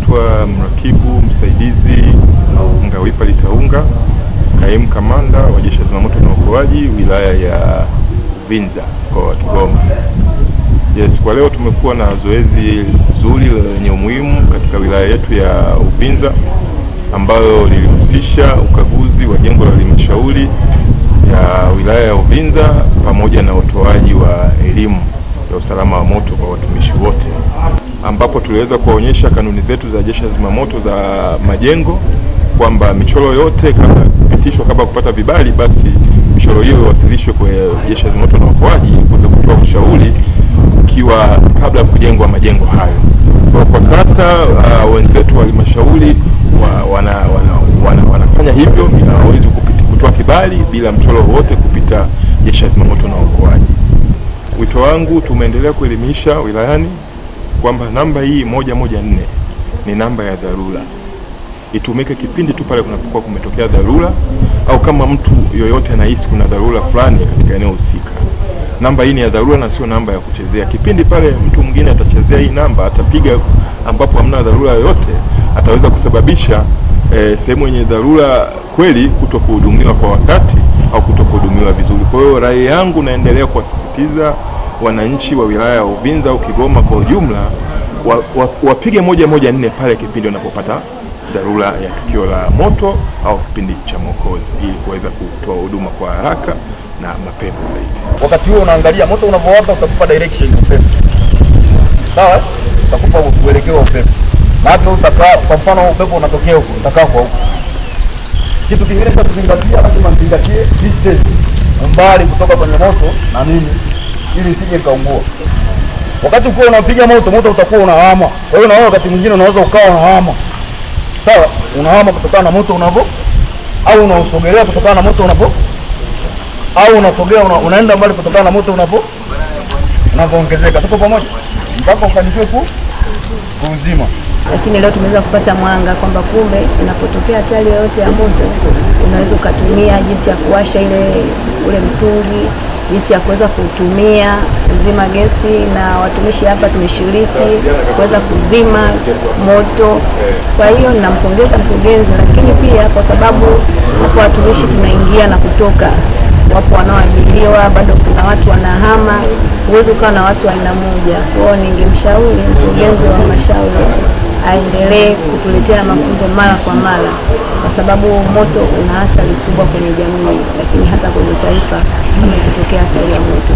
naitwa mrakibu msaidizi Ngawipa Litaunga, kaimu kamanda wa Jeshi la Zimamoto na Uokoaji wilaya ya Uvinza kwa Kigoma. Yes, kwa leo tumekuwa na zoezi zuri lenye umuhimu katika wilaya yetu ya Uvinza ambalo lilihusisha ukaguzi wa jengo la halmashauri ya wilaya ya Uvinza pamoja na utoaji wa elimu ya usalama wa moto kwa watumishi wote, ambapo tuliweza kuonyesha kanuni zetu za Jeshi la Zimamoto za majengo kwamba michoro yote kabla kupitishwa kabla kupata vibali, basi michoro hiyo iwasilishwe kwa Jeshi la Zimamoto na Uokoaji kuweza kutoa ushauri ikiwa kabla kujengwa majengo hayo. Kwa sasa wenzetu wa halmashauri wanafanya hivyo bila hawezi kutoa kibali bila mchoro wote kupita Jeshi la Zimamoto na Uokoaji. Wito wangu, tumeendelea kuelimisha wilayani kwamba namba hii 114 ni namba ya dharura. Itumike kipindi tu pale kunapokuwa kumetokea dharura au kama mtu yoyote anahisi kuna dharura fulani katika eneo husika. Namba hii ni ya dharura na sio namba ya kuchezea. Kipindi pale mtu mwingine atachezea hii namba, atapiga ambapo hamna dharura yoyote, ataweza kusababisha sehemu yenye dharura kweli kutokuhudumiwa kwa wakati au kutokuhudumiwa vizuri. Kwa hiyo rai yangu naendelea kuwasisitiza wananchi wa wilaya ya Uvinza au Kigoma kwa ujumla wapige 114 pale kipindi wanapopata dharura ya tukio la moto au kipindi cha mwokozi ili kuweza kutoa huduma kwa haraka na mapema zaidi. Wakati huo unaangalia moto unapowaka utakupa direction upepo. Sawa? Utakupa uelekeo wa upepo. Maana utakaa kwa mfano upepo unatokea huko, utakaa kwa huko. Kitu kingine cha kuzingatia, lazima mzingatie distance, umbali kutoka kwenye moto na nini ili isije kaungua. Wakati uko unapiga moto utakuwa unahama. Kwa hiyo na wewe wakati mwingine unaweza ukawa unahama. Sawa? Unahama kutokana na moto unavyo au unasogelea kutokana na moto unapo au unasogea unaenda mbali kutokana na moto unapoongezeka. Tuko pamoja mpaka ufanikiwe kuuzima. Lakini leo tumeweza kupata mwanga kwamba kumbe inapotokea hatari yoyote ya moto unaweza kutumia jinsi ya kuwasha ule mtungi, jinsi ya kuweza kutumia kuzima gesi, na watumishi hapa tumeshiriki kuweza kuzima moto. Kwa hiyo ninampongeza mkurugenzi, lakini pia kwa sababu hapo watumishi tunaingia na kutoka, wapo wanaoajiriwa, bado kuna watu wanahama, uwezo ukawa na watu aina moja. Kwa hiyo ningemshauri mkurugenzi wa halmashauri aendelee kutuletea mafunzo mara kwa mara, kwa sababu moto una athari kubwa kwenye jamii, lakini hata kwenye taifa kama ikitokea athari ya moto.